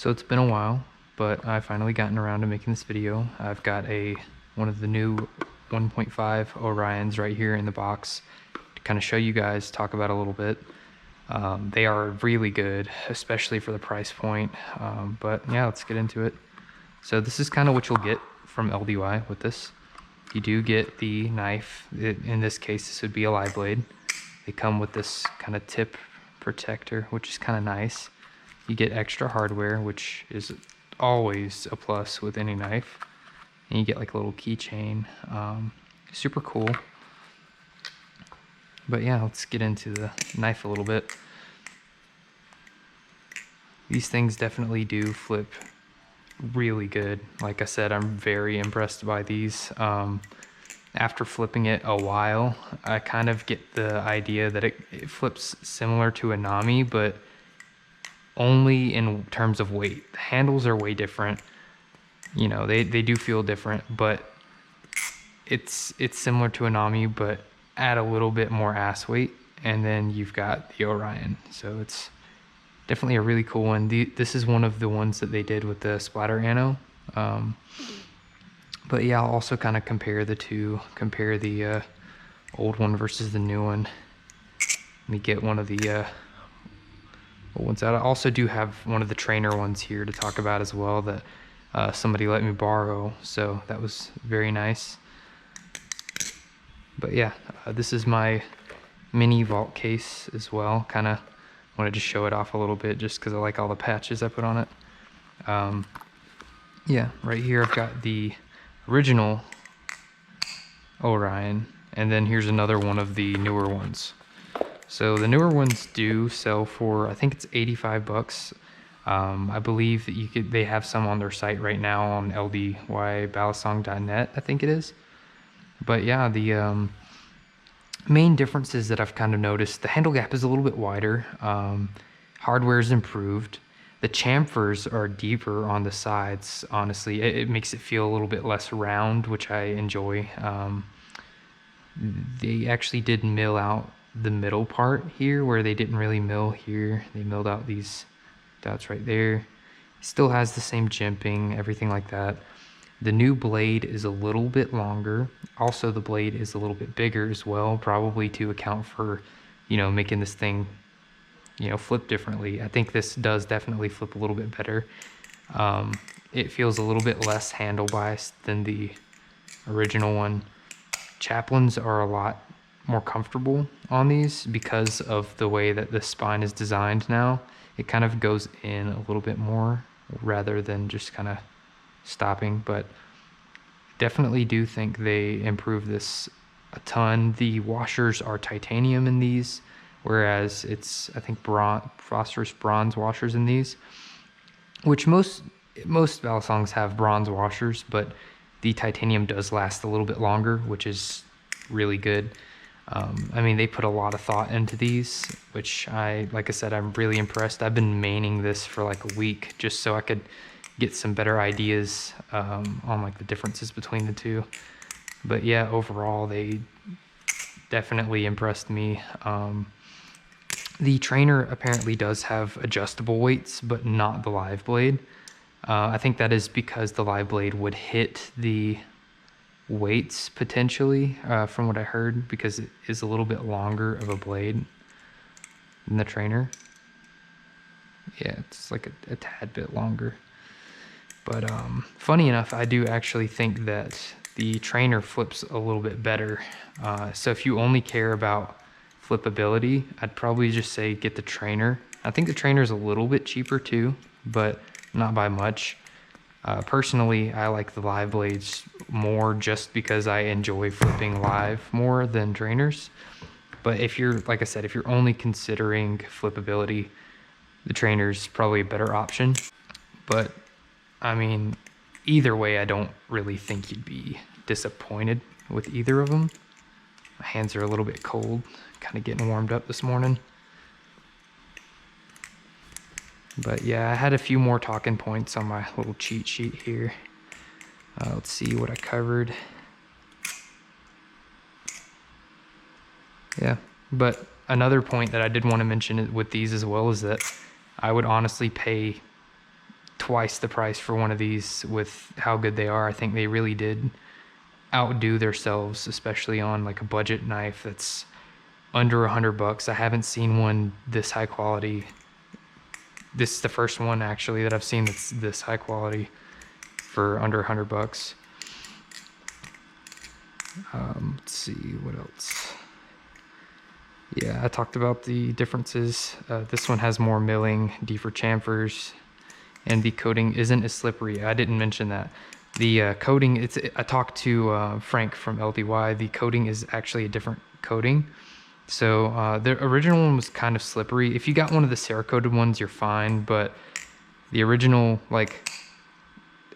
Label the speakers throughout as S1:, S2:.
S1: So it's been a while, but I've finally gotten around to making this video. I've got one of the new 1.5 Orions right here in the box to kind of show you guys, talk about a little bit. They are really good, especially for the price point. But yeah, let's get into it. So this is kind of what you'll get from LDY with this. You do get the knife. In this case, this would be a live blade. They come with this kind of tip protector, which is kind of nice. You get extra hardware, which is always a plus with any knife. And you get like a little keychain. Super cool. But yeah, let's get into the knife a little bit. These things definitely do flip really good. Like I said, I'm very impressed by these. After flipping it a while, I kind of get the idea that it flips similar to a Nami, but only in terms of weight. The handles are way different. You know, they do feel different, but it's similar to a Nami, but add a little bit more ass weight. And then you've got the Orion. So it's definitely a really cool one. This is one of the ones that they did with the splatter anno. But yeah, I'll also kind of compare the two, compare the old one versus the new one. Let me get one of the old ones out. I also do have one of the trainer ones here to talk about as well that somebody let me borrow, so that was very nice. But yeah, this is my mini vault case as well. Kind of wanted to show it off a little bit just because I like all the patches I put on it. Yeah, right here I've got the original Orion, and then here's another one of the newer ones. So the newer ones do sell for, I think it's 85 bucks. I believe that they have some on their site right now on LDY I think it is. But yeah, the main differences that I've kind of noticed, the handle gap is a little bit wider. Hardware is improved. The chamfers are deeper on the sides, honestly. It makes it feel a little bit less round, which I enjoy. They actually did mill out the middle part here where they didn't really mill here. They milled out these dots right there. Still has the same jimping, everything like that. The new blade is a little bit longer. Also, the blade is a little bit bigger as well, probably to account for, you know, making this thing, you know, flip differently. I think this does definitely flip a little bit better. It feels a little bit less handle biased than the original one. Chaplains are a lot more comfortable on these because of the way that the spine is designed now. It kind of goes in a little bit more rather than just kind of stopping, but definitely do think they improve this a ton. The washers are titanium in these, whereas it's, I think, phosphorus bronze washers in these, which most Valsongs have bronze washers, but the titanium does last a little bit longer, which is really good. I mean, they put a lot of thought into these, which like I said, I'm really impressed. I've been maining this for like a week just so I could get some better ideas on like the differences between the two. But yeah, overall, they definitely impressed me. The trainer apparently does have adjustable weights, but not the live blade. I think that is because the live blade would hit the weights potentially, from what I heard, because it is a little bit longer of a blade than the trainer. Yeah, it's like a tad bit longer. But funny enough, I do actually think that the trainer flips a little bit better. So if you only care about flippability, I'd probably just say get the trainer. I think the trainer is a little bit cheaper too, but not by much. Personally, I like the live blades more just because I enjoy flipping live more than trainers. But if you're, like I said, if you're only considering flippability, the trainer's probably a better option. But I mean, either way, I don't really think you'd be disappointed with either of them. My hands are a little bit cold, kind of getting warmed up this morning. But yeah, I had a few more talking points on my little cheat sheet here. Let's see what I covered. Yeah, but another point that I did want to mention with these as well is that I would honestly pay twice the price for one of these with how good they are. I think they really did outdo themselves, especially on like a budget knife that's under $100. I haven't seen one this high quality. This is the first one actually that I've seen that's this high quality for under $100. Let's see what else. Yeah, I talked about the differences. This one has more milling, deeper chamfers, and the coating isn't as slippery. I didn't mention that. The coating, I talked to Frank from LDY. The coating is actually a different coating. So the original one was kind of slippery. If you got one of the Cerakoted ones, you're fine. But the original, like,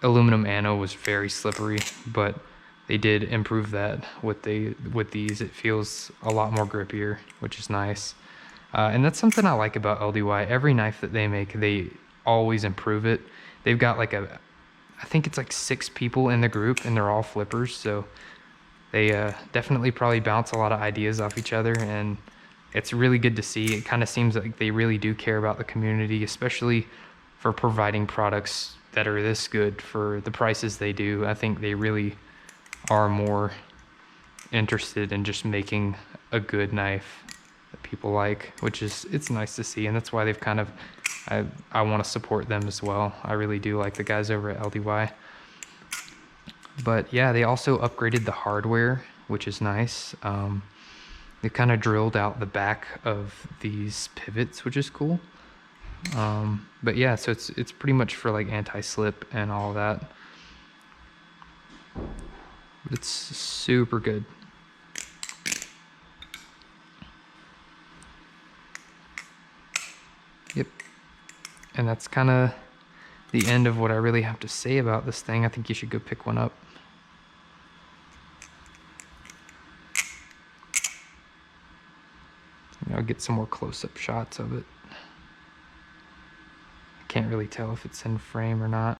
S1: aluminum anno was very slippery. But they did improve that with these. It feels a lot more grippier, which is nice. And that's something I like about LDY. Every knife that they make, they always improve it. They've got like I think it's like 6 people in the group, and they're all flippers. So they definitely probably bounce a lot of ideas off each other, and it's really good to see. It kind of seems like they really do care about the community, especially for providing products that are this good for the prices they do. I think they really are more interested in just making a good knife that people like, which is, it's nice to see. And that's why they've kind of, I want to support them as well. I really do like the guys over at LDY. But yeah, they also upgraded the hardware, which is nice. They kind of drilled out the back of these pivots, which is cool. But yeah, so it's pretty much for like anti-slip and all that. It's super good. Yep. And that's kind of the end of what I really have to say about this thing. I think you should go pick one up. I'll get some more close-up shots of it. I can't really tell if it's in frame or not.